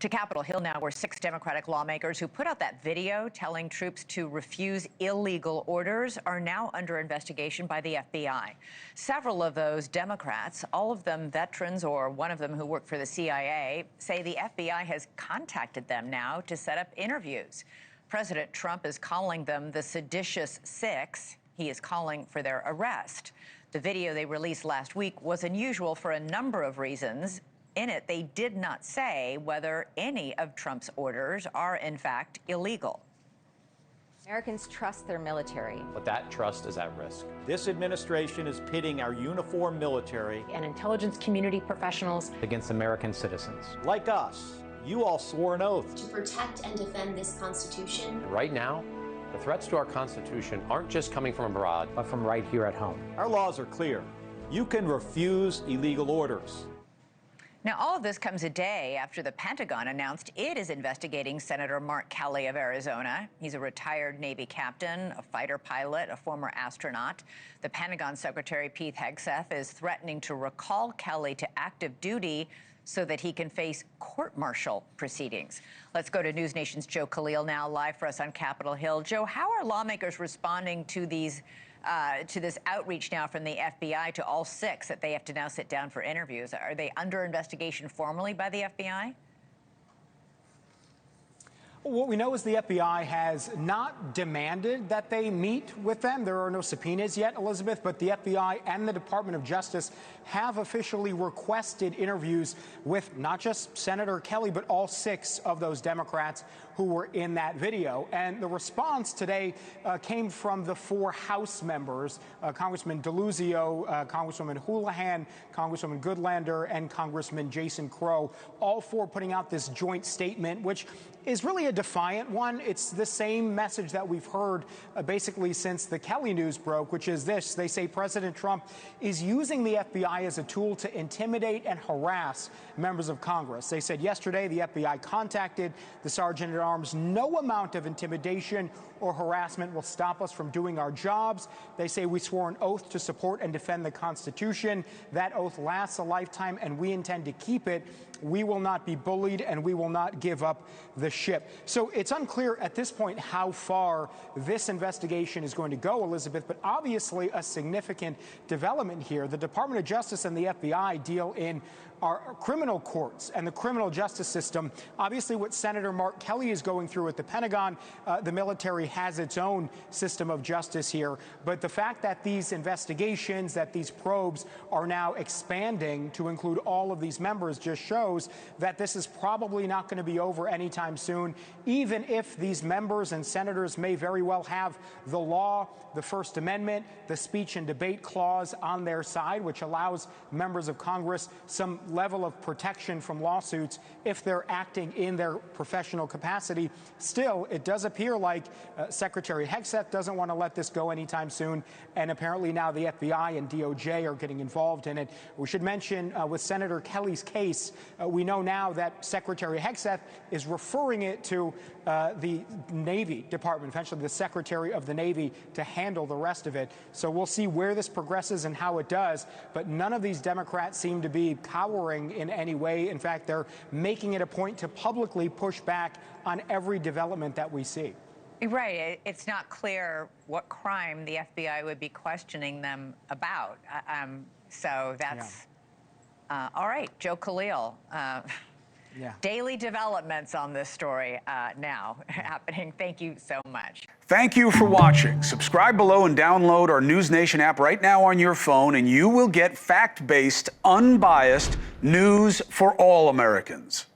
To Capitol Hill now, where 6 Democratic lawmakers who put out that video telling troops to refuse illegal orders are now under investigation by the FBI. Several of those Democrats, all of them veterans or one of them who worked for the CIA, say the FBI has contacted them now to set up interviews. President Trump is calling them the seditious 6. He is calling for their arrest. The video they released last week was unusual for a number of reasons. In it, they did not say whether any of Trump's orders are, in fact, illegal. Americans trust their military. But that trust is at risk. This administration is pitting our uniformed military and intelligence community professionals against American citizens. like us. You all swore an oath to protect and defend this Constitution. Right now, the threats to our Constitution aren't just coming from abroad, but from right here at home. Our laws are clear. You can refuse illegal orders. Now, all of this comes a day after the Pentagon announced it is investigating Senator Mark Kelly of Arizona. He's a retired Navy captain, a fighter pilot, a former astronaut. The Pentagon Secretary Pete Hegseth is threatening to recall Kelly to active duty so that he can face court-martial proceedings. Let's go to NewsNation's Joe Khalil now, live for us on Capitol Hill. Joe, how are lawmakers responding to these to this outreach now from the FBI to all 6 that they have to now sit down for interviews? Are they under investigation formally by the FBI? What we know is the FBI has not demanded that they meet with them. There are no subpoenas yet, Elizabeth, but the FBI and the Department of Justice have officially requested interviews with not just Senator Kelly, but all 6 of those Democrats who were in that video. And the response today came from the 4 House members, Congressman DeLuzio, Congresswoman Houlihan, Congresswoman Goodlander, and Congressman Jason Crow, all 4 putting out this joint statement, which is really a defiant one. It's the same message that we've heard basically since the Kelly news broke, which is this. They say President Trump is using the FBI as a tool to intimidate and harass members of Congress. They said yesterday the FBI contacted the Sergeant-at-Arms. No amount of intimidation or harassment will stop us from doing our jobs. They say we swore an oath to support and defend the Constitution. That oath lasts a lifetime, and we intend to keep it. We will not be bullied, and we will not give up the ship. So it's unclear at this point how far this investigation is going to go, Elizabeth, but obviously a significant development here. The Department of Justice and the FBI deal in our criminal courts and the criminal justice system. Obviously, what Senator Mark Kelly is going through at the Pentagon, the military has its own system of justice here. But the fact that these investigations, that these probes are now expanding to include all of these members just shows that this is probably not going to be over anytime soon, even if these members and senators may very well have the law, the First Amendment, the speech and debate clause on their side, which allows members of Congress some level of protection from lawsuits if they're acting in their professional capacity. Still, it does appear like Secretary Hegseth doesn't want to let this go anytime soon, and apparently now the FBI and DOJ are getting involved in it. We should mention with Senator Kelly's case, we know now that Secretary Hegseth is referring it to the Navy Department, eventually the Secretary of the Navy, to handle the rest of it. So we'll see where this progresses and how it does, but none of these Democrats seem to be cowering in any way. In fact, they're making it a point to publicly push back on every development that we see. Right. It's not clear what crime the FBI would be questioning them about. So that's all right. Joe Khalil. Daily developments on this story now happening. Thank you so much. Thank you for watching. Subscribe below and download our NewsNation app right now on your phone, and you will get fact-based, unbiased news for all Americans.